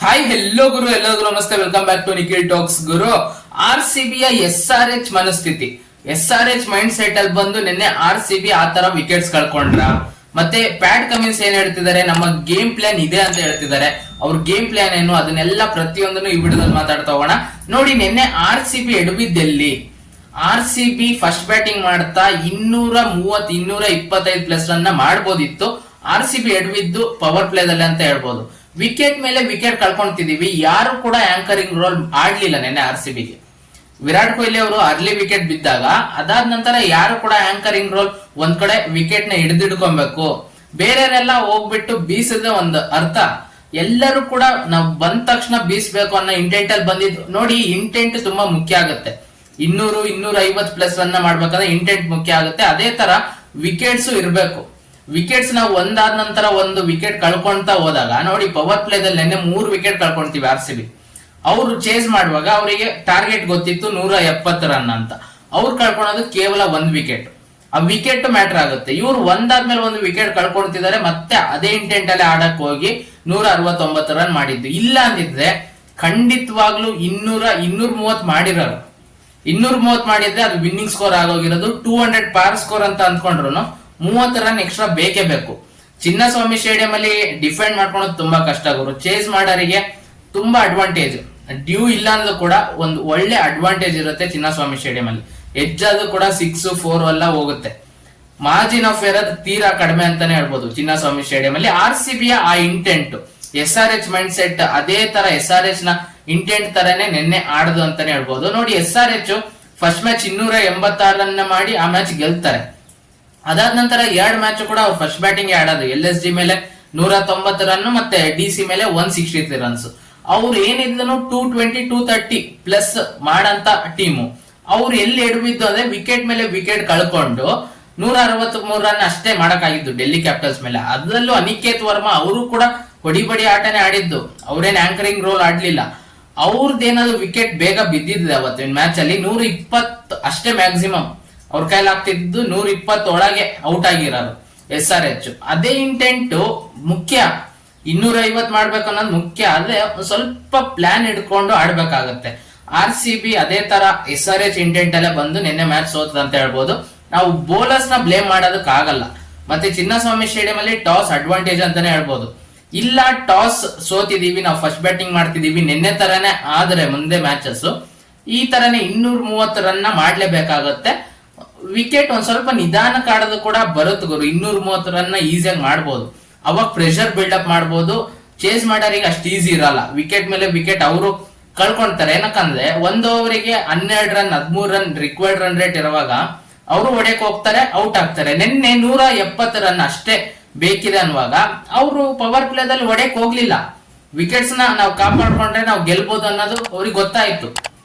Hi hello ಗುರು, ಎಲ್ಲರಿಗೂ ನಮಸ್ತೆ. Welcome back to Nikhil talks. ಗುರು, RCB ಯ SRH ಮನಸ್ಥಿತಿ, SRH ಮೈಂಡ್ ಸೆಟ್ ಅಲ್ಲಿ ಬಂದು ನಿನ್ನೆ RCB ಆ ತರ ವಿಕೆಟ್ಸ್ ಕಳ್ಕೊಂಡ್ರ. ಮತ್ತೆ ಪ್ಯಾಟ್ ಕಮಿನ್ಸ್ ಏನ್ ಹೇಳ್ತಿದ್ದಾರೆ, ನಮ್ಮ ಗೇಮ್ ಪ್ಲಾನ್ ಇದೆ ಅಂತ ಹೇಳ್ತಿದ್ದಾರೆ. ಅವ್ರ ಗೇಮ್ ಪ್ಲಾನ್ ಏನು ಅದನ್ನೆಲ್ಲ ಪ್ರತಿಯೊಂದನ್ನು ಈ ವಿಡಿಯೋದಲ್ಲಿ ಮಾತಾಡ್ತಾ ಹೋಗೋಣ. ನೋಡಿ, ನಿನ್ನೆ RCB ಎಡಬಿದ್ದೆಲ್ಲಿ, RCB ಫಸ್ಟ್ ಬ್ಯಾಟಿಂಗ್ ಮಾಡ್ತಾ 230-225 ಪ್ಲಸ್ ರನ್ ಮಾಡಬಹುದಿತ್ತು. RCB ಎಡಬಿದ್ದು ಪವರ್ ಪ್ಲೇದಲ್ಲಿ ಅಂತ ಹೇಳ್ಬೋದು. ವಿಕೆಟ್ ಮೇಲೆ ವಿಕೆಟ್ ಕಳ್ಕೊಂತಿದೀವಿ, ಯಾರು ಕೂಡ ಆಂಕರಿಂಗ್ ರೋಲ್ ಆಡ್ಲಿಲ್ಲ ನಿನ್ನೆ RCBಗೆ. ವಿರಾಟ್ ಕೊಹ್ಲಿ ಅವರು ಅರ್ಲಿ ವಿಕೆಟ್ ಬಿದ್ದಾಗ ಅದಾದ ನಂತರ ಯಾರು ಕೂಡ ಆಂಕರಿಂಗ್ ರೋಲ್ ಒಂದ್ ಕಡೆ ವಿಕೆಟ್ ನ ಹಿಡಿದಿಡ್ಕೊಬೇಕು, ಬೇರೆಯವರೆಲ್ಲ ಹೋಗ್ಬಿಟ್ಟು ಬೀಸದ ಒಂದು ಅರ್ಥ. ಎಲ್ಲರೂ ಕೂಡ ನಾವು ಬಂದ ತಕ್ಷಣ ಬೀಸ್ಬೇಕು ಅನ್ನೋ ಇಂಟೆಂಟ್ ಅಲ್ಲಿ ಬಂದಿದ್ದು. ನೋಡಿ, ಇಂಟೆಂಟ್ ತುಂಬಾ ಮುಖ್ಯ ಆಗುತ್ತೆ. 200-250 ಪ್ಲಸ್ ರನ್ ಮಾಡ್ಬೇಕಂದ್ರೆ ಇಂಟೆಂಟ್ ಮುಖ್ಯ ಆಗುತ್ತೆ. ಅದೇ ತರ ವಿಕೆಟ್ಸ್ ಇರಬೇಕು. ವಿಕೆಟ್ಸ್ ನಾವು ಒಂದಾದ ನಂತರ ಒಂದು ವಿಕೆಟ್ ಕಳ್ಕೊಂತ ಹೋದಾಗ ನೋಡಿ, ಪವರ್ ಪ್ಲೇದಲ್ಲಿ ನಿನ್ನೆ 3 ವಿಕೆಟ್ ಕಳ್ಕೊಂತೀವಿ RCB. ಅವರು ಚೇಸ್ ಮಾಡುವಾಗ ಅವರಿಗೆ ಟಾರ್ಗೆಟ್ ಗೊತ್ತಿತ್ತು 170 ರನ್ ಅಂತ. ಅವ್ರು ಕಳ್ಕೊಳೋದು ಕೇವಲ 1 ವಿಕೆಟ್. ಆ ವಿಕೆಟ್ ಮ್ಯಾಟರ್ ಆಗುತ್ತೆ. ಇವ್ರು ಒಂದಾದ್ಮೇಲೆ ಒಂದು ವಿಕೆಟ್ ಕಳ್ಕೊಳ್ತಿದ್ದಾರೆ, ಮತ್ತೆ ಅದೇ ಇಂಟೆಂಟ್ ಅಲ್ಲಿ ಆಡಕ್ ಹೋಗಿ 169 ರನ್ ಮಾಡಿದ್ದು. ಇಲ್ಲ ಅಂದಿದ್ರೆ ಖಂಡಿತವಾಗ್ಲೂ 230 ಮಾಡಿರೋರು. 230 ಮಾಡಿದ್ರೆ ಅದು ವಿನ್ನಿಂಗ್ ಸ್ಕೋರ್ ಆಗೋಗಿರೋದು. 200 ಪಾರ್ ಸ್ಕೋರ್ ಅಂತ ಅಂದ್ಕೊಂಡ್ರು 30 ರನ್ ಎಕ್ಸ್ಟ್ರಾ ಬೇಕೇ ಬೇಕು. ಚಿನ್ನಸ್ವಾಮಿ ಸ್ಟೇಡಿಯಂ ಅಲ್ಲಿ ಡಿಫೆಂಡ್ ಮಾಡ್ಕೊಳೋದು ತುಂಬಾ ಕಷ್ಟ ಗುರು. ಚೇಸ್ ಮಾಡೋರಿಗೆ ತುಂಬಾ ಅಡ್ವಾಂಟೇಜ್. ಡ್ಯೂ ಇಲ್ಲ ಅಂದ್ರೂ ಕೂಡ ಒಂದು ಒಳ್ಳೆ ಅಡ್ವಾಂಟೇಜ್ ಇರುತ್ತೆ ಚಿನ್ನಸ್ವಾಮಿ ಸ್ಟೇಡಿಯಂ ಅಲ್ಲಿ. ಎಜ್ಜಾದ್ರು ಕೂಡ 6-4 ಎಲ್ಲ ಹೋಗುತ್ತೆ. ಮಾರ್ಜಿನ್ ಆಫ್ ಎರರ್ ತೀರಾ ಕಡಿಮೆ ಅಂತಾನೆ ಹೇಳ್ಬೋದು ಚಿನ್ನಸ್ವಾಮಿ ಸ್ಟೇಡಿಯಂ ಅಲ್ಲಿ. RCB ಯ ಆ ಇಂಟೆಂಟ್, SRH ಮೈಂಡ್ ಸೆಟ್ ಅದೇ ತರ SRH ನ ಇಂಟೆಂಟ್ ತರನೇ ನಿನ್ನೆ ಆಡದು ಅಂತಾನೆ ಹೇಳ್ಬೋದು. ನೋಡಿ, SRH ಫಸ್ಟ್ ಮ್ಯಾಚ್ 286 ರನ್ ಮಾಡಿ ಆ ಮ್ಯಾಚ್ ಗೆಲ್ತಾರೆ. ಅದಾದ ನಂತರ 2 ಮ್ಯಾಚ್ ಕೂಡ ಅವ್ರು ಫಸ್ಟ್ ಬ್ಯಾಟಿಂಗ್ ಆಡೋದು. LSG ಮೇಲೆ 190 ರನ್ ಮತ್ತೆ DC ಮೇಲೆ 163 ರನ್ಸ್. ಅವ್ರು ಏನಿದ್ರು 220-230 ಪ್ಲಸ್ ಮಾಡಂತ ಟೀಮು. ಅವ್ರು ಎಲ್ಲಿ ಎಡಬಿದ್ದು ಅಂದ್ರೆ ವಿಕೆಟ್ ಮೇಲೆ ವಿಕೆಟ್ ಕಳ್ಕೊಂಡು 163 ರನ್ ಅಷ್ಟೇ ಮಾಡಕ್ಕಾಗಿದ್ದು ಡೆಲ್ಲಿ ಕ್ಯಾಪಿಟಲ್ಸ್ ಮೇಲೆ. ಅದರಲ್ಲೂ ಅನಿಕೇತ್ ವರ್ಮಾ ಅವರು ಕೂಡ ಹೊಡಿಬಡಿ ಆಟನೇ ಆಡಿದ್ದು. ಅವ್ರೇನ್ ಆಂಕರಿಂಗ್ ರೋಲ್ ಆಡ್ಲಿಲ್ಲ. ಅವ್ರದ್ದೇನಾದ್ರು ವಿಕೆಟ್ ಬೇಗ ಬಿದ್ದಿದೆ ಅವತ್ತಿನ ಮ್ಯಾಚ್ ಅಲ್ಲಿ. 120 ಅಷ್ಟೇ ಮ್ಯಾಕ್ಸಿಮಮ್ ಅವ್ರ ಕೈಲಿ ಆಗ್ತಿದ್ದು. 120 ಒಳಗೆ ಔಟ್ ಆಗಿರೋರು SRH. ಅದೇ ಇಂಟೆಂಟ್ ಮುಖ್ಯ. 250 ಮಾಡ್ಬೇಕು ಅನ್ನೋದು ಮುಖ್ಯ. ಆದ್ರೆ ಸ್ವಲ್ಪ ಪ್ಲಾನ್ ಇಟ್ಕೊಂಡು ಆಡ್ಬೇಕಾಗತ್ತೆ. RCB ಅದೇ ತರ SRH ಇಂಟೆಂಟ್ ಅಲ್ಲೇ ಬಂದು ನಿನ್ನೆ ಮ್ಯಾಚ್ ಸೋತದ ಅಂತ ಹೇಳ್ಬೋದು. ನಾವು ಬೌಲರ್ಸ್ ನ ಬ್ಲೇಮ್ ಮಾಡೋದಕ್ಕೆ ಆಗಲ್ಲ. ಮತ್ತೆ ಚಿನ್ನಸ್ವಾಮಿ ಸ್ಟೇಡಿಯಂ ಅಲ್ಲಿ ಟಾಸ್ ಅಡ್ವಾಂಟೇಜ್ ಅಂತಾನೆ ಹೇಳ್ಬೋದು. ಇಲ್ಲ, ಟಾಸ್ ಸೋತಿದೀವಿ, ನಾವು ಫಸ್ಟ್ ಬ್ಯಾಟಿಂಗ್ ಮಾಡ್ತಿದೀವಿ, ನಿನ್ನೆ ತರನೇ ಆದ್ರೆ ಮುಂದೆ ಮ್ಯಾಚಸ್ ಈ ತರನೇ 230 ರನ್ ಮಾಡ್ಲೇಬೇಕಾಗತ್ತೆ. ವಿಕೆಟ್ ಒಂದ್ ಸ್ವಲ್ಪ ನಿಧಾನಕ್ಕೆ ಆಡೋದು ಕೂಡ ಬರುತ್ತೆ ಗುರು. 230 ರನ್ ಈಸಿಯಾಗಿ ಮಾಡ್ಬೋದು. ಅವಾಗ ಪ್ರೆಷರ್ ಬಿಲ್ಡಪ್ ಮಾಡ್ಬೋದು. ಚೇಸ್ ಮಾಡೋರಿಗೆ ಅಷ್ಟು ಈಸಿ ಇರಲ್ಲ. ವಿಕೆಟ್ ಮೇಲೆ ವಿಕೆಟ್ ಅವರು ಕಳ್ಕೊಂತಾರೆ. ಏನಕ್ಕಂದ್ರೆ 1 ಓವರಿಗೆ 12 run 13 run required run rate ಇರುವಾಗ ಅವರು ಹೊಡೆಯಕ್ ಹೋಗ್ತಾರೆ, ಔಟ್ ಆಗ್ತಾರೆ. ನಿನ್ನೆ 170 ರನ್ ಅಷ್ಟೇ ಬೇಕಿದೆ ಅನ್ನುವಾಗ ಅವರು ಪವರ್ ಪ್ಲೇದಲ್ಲಿ ಹೊಡೆಯಕ್ ಹೋಗ್ಲಿಲ್ಲ. ವಿಕೆಟ್ಸ್ ನ ನಾವು ಕಾಪಾಡ್ಕೊಂಡ್ರೆ ನಾವು ಗೆಲ್ಬಹುದು ಅನ್ನೋದು ಅವ್ರಿಗೆ ಗೊತ್ತಾಯ್ತು.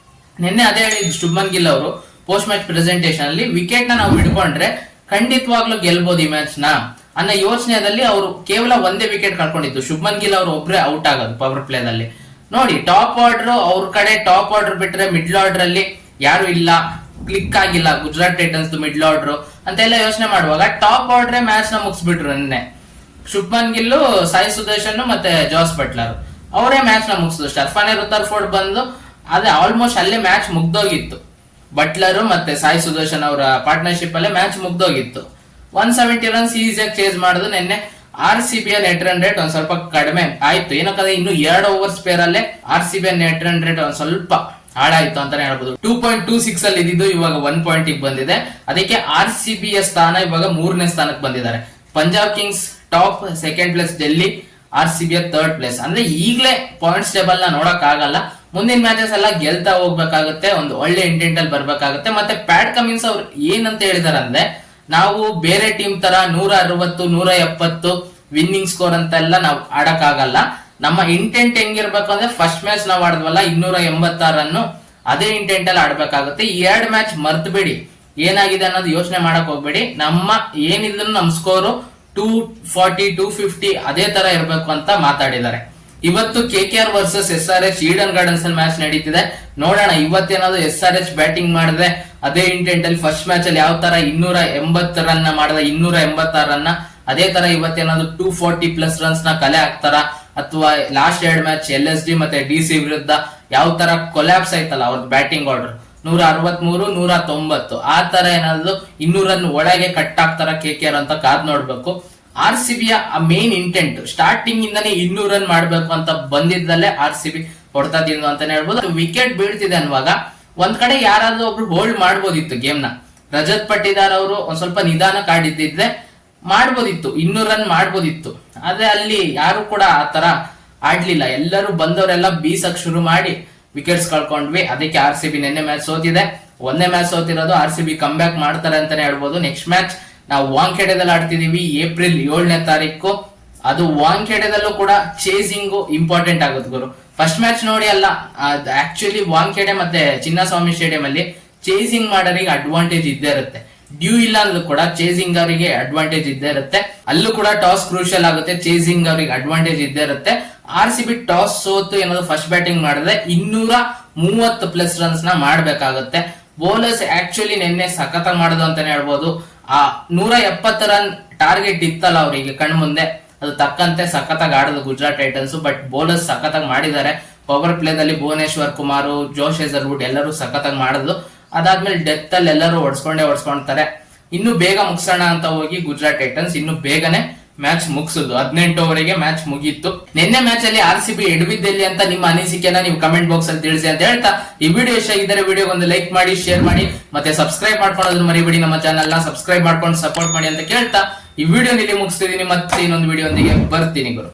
ನಿನ್ನೆ ಅದೇ ಹೇಳಿದ್ರು ಶುಭ್ಮನ್ ಗಿಲ್ ಅವರು ಪೋಸ್ಟ್ ಮ್ಯಾಚ್ ಪ್ರೆಸೆಂಟೇಷನ್ ಅಲ್ಲಿ. ವಿಕೆಟ್ ನ ನಾವು ಹಿಡ್ಕೊಂಡ್ರೆ ಖಂಡಿತವಾಗ್ಲೂ ಗೆಲ್ಬಹುದು ಈ ಮ್ಯಾಚ್ ನ ಅನ್ನೋ ಯೋಚನೆಯಲ್ಲಿ ಅವರು ಕೇವಲ 1 ವಿಕೆಟ್ ಕಳ್ಕೊಂಡಿದ್ದು. ಶುಭ್ಮನ್ ಗಿಲ್ ಅವರು ಒಬ್ರೆ ಔಟ್ ಆಗೋದು ಪವರ್ ಪ್ಲೇದಲ್ಲಿ. ನೋಡಿ, ಟಾಪ್ ಆರ್ಡರ್ ಅವ್ರ ಕಡೆ ಟಾಪ್ ಆರ್ಡರ್ ಬಿಟ್ರೆ ಮಿಡ್ಲ್ ಆರ್ಡರ್ ಅಲ್ಲಿ ಯಾರು ಇಲ್ಲ, ಕ್ಲಿಕ್ ಆಗಿಲ್ಲ ಗುಜರಾತ್ ಟೈಟನ್ಸ್ ಮಿಡ್ಲ್ ಆರ್ಡರ್ ಅಂತೆಲ್ಲ ಯೋಚನೆ ಮಾಡುವಾಗ ಟಾಪ್ ಆರ್ಡರ್ ಮ್ಯಾಚ್ ನ ಮುಗಿಸ್ಬಿಟ್ರು. ನಿನ್ನೆ ಶುಭ್ಮನ್ ಗಿಲ್, ಸಾಯಿ ಸುದರ್ಶನ್ ಮತ್ತೆ ಜಾಸ್ ಬಟ್ಲರ್ ಅವರೇ ಮ್ಯಾಚ್ ನ ಮುಗಿಸಿದ್ರು. ಸ್ಟರ್ಫಾನೆ ರುದರ್ಫೋರ್ಡ್ ಬಂದು ಅದೇ ಆಲ್ಮೋಸ್ಟ್ ಅಲ್ಲೇ ಮ್ಯಾಚ್ ಮುಗ್ದೋಗಿತ್ತು. ಬಟ್ಲರ್ ಮತ್ತೆ ಸಾಯಿ ಸುದರ್ಶನ್ ಅವರ ಪಾರ್ಟ್ನರ್ಶಿಪ್ ಅಲ್ಲೇ ಮ್ಯಾಚ್ ಮುಗ್ದೋಗಿತ್ತು. 170 ರನ್ಸ್ ಈಸಿಯಾಗಿ ಚೇಸ್ ಮಾಡುದು. ನಿನ್ನೆ RCB ಯ ನೆಟ್ ರನ್ ರೇಟ್ ಒಂದ್ ಸ್ವಲ್ಪ ಕಡಿಮೆ ಆಯ್ತು. ಏನಕ್ಕಂದ್ರೆ ಇನ್ನು 2 ಓವರ್ಸ್ ಪೇರ್ ಅಲ್ಲೇ RCB ಯ ನೆಟ್ ರನ್ ರೇಟ್ ಒಂದ್ ಸ್ವಲ್ಪ ಹಾಳಾಯ್ತು ಅಂತಾನೆ ಹೇಳ್ಬೋದು. 2.26 ಅಲ್ಲಿ ಇದ್ದಿದ್ದು ಇವಾಗ 1 ಪಾಯಿಂಟ್ ಬಂದಿದೆ. ಅದಕ್ಕೆ RCB ಯ ಸ್ಥಾನ ಇವಾಗ 3ನೇ ಸ್ಥಾನಕ್ಕೆ ಬಂದಿದ್ದಾರೆ. Punjab Kings top, second place Delhi, RCB ಯ 3rd ಪ್ಲೇಸ್. ಅಂದ್ರೆ ಈಗಲೇ ಪಾಯಿಂಟ್ಸ್ ಟೇಬಲ್ ನ ನೋಡಕ್ ಆಗಲ್ಲ. ಮುಂದಿನ ಮ್ಯಾಚಸ್ ಎಲ್ಲ ಗೆಲ್ತಾ ಹೋಗ್ಬೇಕಾಗುತ್ತೆ. ಒಂದು ಒಳ್ಳೆ ಇಂಟೆಂಟ್ ಅಲ್ಲಿ ಬರ್ಬೇಕಾಗುತ್ತೆ. ಮತ್ತೆ ಪ್ಯಾಟ್ ಕಮಿನ್ಸ್ ಅವ್ರು ಏನಂತ ಹೇಳಿದಾರೆ ಅಂದ್ರೆ, ನಾವು ಬೇರೆ ಟೀಮ್ ತರ 160-170 ವಿನ್ನಿಂಗ್ ಸ್ಕೋರ್ ಅಂತ ಎಲ್ಲ ನಾವು ಆಡಕ್ ಆಗಲ್ಲ. ನಮ್ಮ ಇಂಟೆಂಟ್ ಹೆಂಗಿರ್ಬೇಕು ಅಂದ್ರೆ ಫಸ್ಟ್ ಮ್ಯಾಚ್ ನಾವು ಆಡಿದ್ವಲ್ಲ 286 ರನ್, ಅದೇ ಇಂಟೆಂಟ್ ಅಲ್ಲಿ ಆಡ್ಬೇಕಾಗುತ್ತೆ. ಈ 2 ಮ್ಯಾಚ್ ಮರ್ತ್ ಬಿಡಿ, ಏನಾಗಿದೆ ಅನ್ನೋದು ಯೋಚನೆ ಮಾಡಕ್ ಹೋಗ್ಬೇಡಿ. ನಮ್ಮ ಏನಿದ್ರು ನಮ್ ಸ್ಕೋರು 240-250 ಅದೇ ತರ ಇರ್ಬೇಕು ಅಂತ ಮಾತಾಡಿದ್ದಾರೆ. ಇವತ್ತು KKR versus SRH Eden gardens ಅಲ್ಲಿ ಮ್ಯಾಚ್ ನಡೀತಿದೆ. ನೋಡೋಣ ಇವತ್ತೇನಾದ್ರು SRH ಬ್ಯಾಟಿಂಗ್ ಮಾಡಿದ್ರೆ ಅದೇ ಇಂಟೆಂಟ್ ಅಲ್ಲಿ ಫಸ್ಟ್ ಮ್ಯಾಚ್ ಅಲ್ಲಿ ಯಾವ ತರ 280 ರನ್ ಮಾಡಿದ 286 ರನ್, ಅದೇ ತರ ಇವತ್ತೇನಾದ್ರು 240 ಪ್ಲಸ್ ರನ್ಸ್ ನ ಕಲೆ ಹಾಕ್ತಾರ ಅಥವಾ ಲಾಸ್ಟ್ 2 ಮ್ಯಾಚ್ LSD ಮತ್ತೆ DC ವಿರುದ್ಧ ಯಾವ ತರ ಕೊಲ್ಯಾಪ್ಸ್ ಆಯ್ತಲ್ಲ ಅವ್ರದ್ದು ಬ್ಯಾಟಿಂಗ್ ಆರ್ಡರ್ 163 190 ಆ ತರ ಏನಾದ್ರು 200 ರನ್ ಒಳಗೆ ಕಟ್ ಆಗ್ತಾರ KKR ಅಂತ ಕಾದ್ ನೋಡ್ಬೇಕು. RCB ಯ ಮೇನ್ ಇಂಟೆಂಟ್ ಸ್ಟಾರ್ಟಿಂಗ್ ಇಂದಾನೆ 200 ರನ್ ಮಾಡ್ಬೇಕು ಅಂತ ಬಂದಿದ್ದಲ್ಲೇ RCB ಹೊಡ್ತಾ ತಿಂದು ಅಂತಾನೆ ಹೇಳ್ಬೋದು. ವಿಕೆಟ್ ಬೀಳ್ತಿದೆ ಅನ್ನುವಾಗ ಒಂದ್ ಕಡೆ ಯಾರಾದ್ರೂ ಒಬ್ರು ಹೋಲ್ಡ್ ಮಾಡ್ಬೋದಿತ್ತು ಗೇಮ್ ನ. ರಜತ್ ಪಟ್ಟಿದಾರ್ ಅವರು ಒಂದ್ ಸ್ವಲ್ಪ ನಿಧಾನ ಕಾಡಿದ್ದಿದ್ರೆ ಮಾಡ್ಬೋದಿತ್ತು, 200 ರನ್ ಮಾಡ್ಬೋದಿತ್ತು. ಆದ್ರೆ ಅಲ್ಲಿ ಯಾರು ಕೂಡ ಆ ತರ ಆಡ್ಲಿಲ್ಲ. ಎಲ್ಲರೂ ಬಂದವರೆಲ್ಲ ಬೀಸಕ್ ಶುರು ಮಾಡಿ ವಿಕೆಟ್ಸ್ ಕಳ್ಕೊಂಡ್ವಿ. ಅದಕ್ಕೆ RCB ನಿನ್ನೆ ಮ್ಯಾಚ್ ಸೋತಿದೆ. ಒಂದೇ ಮ್ಯಾಚ್ ಸೋತಿರೋದು, RCB ಕಮ್ ಬ್ಯಾಕ್ ಮಾಡ್ತಾರೆ ಅಂತಾನೆ ಹೇಳ್ಬೋದು. ನೆಕ್ಸ್ಟ್ ಮ್ಯಾಚ್ ನಾವು ವಾಂಖೇಡೆದಲ್ಲಿ ಆಡ್ತಿದೀವಿ ಏಪ್ರಿಲ್ 7ನೇ ತಾರೀಕು. ಅದು ವಾಂಖೇಡೆದಲ್ಲೂ ಕೂಡ ಚೇಸಿಂಗ್ ಇಂಪಾರ್ಟೆಂಟ್ ಆಗುತ್ತೆ ಗುರು. ಫಸ್ಟ್ ಮ್ಯಾಚ್ ನೋಡಿ ಅಲ್ಲ, ಆಕ್ಚುಲಿ ವಾಂಖೇಡೆ ಮತ್ತೆ ಚಿನ್ನಸ್ವಾಮಿ ಸ್ಟೇಡಿಯಂ ಅಲ್ಲಿ ಚೇಸಿಂಗ್ ಮಾಡೋರಿಗೆ ಅಡ್ವಾಂಟೇಜ್ ಇದ್ದೇ ಇರುತ್ತೆ. ಡ್ಯೂ ಇಲ್ಲ ಅಂದ್ರೂ ಕೂಡ ಚೇಸಿಂಗ್ ಅವರಿಗೆ ಅಡ್ವಾಂಟೇಜ್ ಇದ್ದೇ ಇರುತ್ತೆ. ಅಲ್ಲೂ ಕೂಡ ಟಾಸ್ ಕ್ರೂಷಿಯಲ್ ಆಗುತ್ತೆ, ಚೇಸಿಂಗ್ ಅವರಿಗೆ ಅಡ್ವಾಂಟೇಜ್ ಇದ್ದೇ ಇರುತ್ತೆ. RCB ಟಾಸ್ ಸೋತು ಏನಾದ್ರು ಫಸ್ಟ್ ಬ್ಯಾಟಿಂಗ್ ಮಾಡಿದ್ರೆ 230+ ರನ್ಸ್ ನ ಮಾಡ್ಬೇಕಾಗುತ್ತೆ. ಬೌಲರ್ಸ್ ಆಕ್ಚುಲಿ ನಿನ್ನೆ ಸಖತ್ ಮಾಡೋದು ಅಂತಾನೆ ಹೇಳ್ಬೋದು. ಆ 170 ರನ್ ಟಾರ್ಗೆಟ್ ಇತ್ತಲ್ಲ ಅವರಿಗೆ ಕಣ್ಮುಂದೆ, ಅದು ತಕ್ಕಂತೆ ಸಖತ್ತಾಗಿ ಆಡೋದು ಗುಜರಾತ್ ಟೈಟನ್ಸ್. ಬಟ್ ಬೌಲರ್ಸ್ ಸಖತ್ತಾಗಿ ಮಾಡಿದ್ದಾರೆ. ಪವರ್ ಪ್ಲೇದಲ್ಲಿ ಭುವನೇಶ್ವರ್ ಕುಮಾರ್, ಜೋಶ್ ಹೇಜಲ್ವುಡ್ ಎಲ್ಲರೂ ಸಖತ್ತಾಗಿ ಮಾಡೋದು. ಅದಾದ್ಮೇಲೆ ಡೆತ್ ಅಲ್ಲಿ ಎಲ್ಲರೂ ಹೊಡ್ಸ್ಕೊಂತಾರೆ. ಇನ್ನು ಬೇಗ ಮುಗಿಸೋಣ ಅಂತ ಹೋಗಿ ಗುಜರಾತ್ ಟೈಟನ್ಸ್ ಇನ್ನು ಬೇಗನೆ ಮ್ಯಾಚ್ ಮುಗಿಸುದು. 18 ಓವರಿಗೆ ಮ್ಯಾಚ್ ಮುಗೀತು. ನಿನ್ನೆ ಮ್ಯಾಚ್ ಅಲ್ಲಿ RCB ಎಡವಿದ್ದೆಲ್ಲಿ ಅಂತ ನಿಮ್ಮ ಅನಿಸಿಕೆನ ನೀವು ಕಮೆಂಟ್ ಬಾಕ್ಸ್ ಅಲ್ಲಿ ತಿಳಿಸಿ ಅಂತ ಹೇಳ್ತಾ, ಈ ವಿಡಿಯೋ ಇಷ್ಟ ಆಗಿದ್ದರೆ ವಿಡಿಯೋ ಒಂದು ಲೈಕ್ ಮಾಡಿ, ಶೇರ್ ಮಾಡಿ, ಮತ್ತೆ ಸಬ್ಸ್ಕ್ರೈಬ್ ಮಾಡ್ಕೊಳ್ಳೋದನ್ನ ಮರಿಬೇಡಿ. ನಮ್ಮ ಚಾನಲ್ ನ ಸಬ್ಸ್ಕ್ರೈಬ್ ಮಾಡ್ಕೊಂಡು ಸಪೋರ್ಟ್ ಮಾಡಿ ಅಂತ ಕೇಳ್ತಾ ಈ ವಿಡಿಯೋ ಇಲ್ಲಿ ಮುಗಿಸ್ತಿದೀನಿ. ಮತ್ತೆ ಇನ್ನೊಂದು ವಿಡಿಯೋ ಒಂದಿಗೆ ಬರ್ತೀನಿ ಗುರು.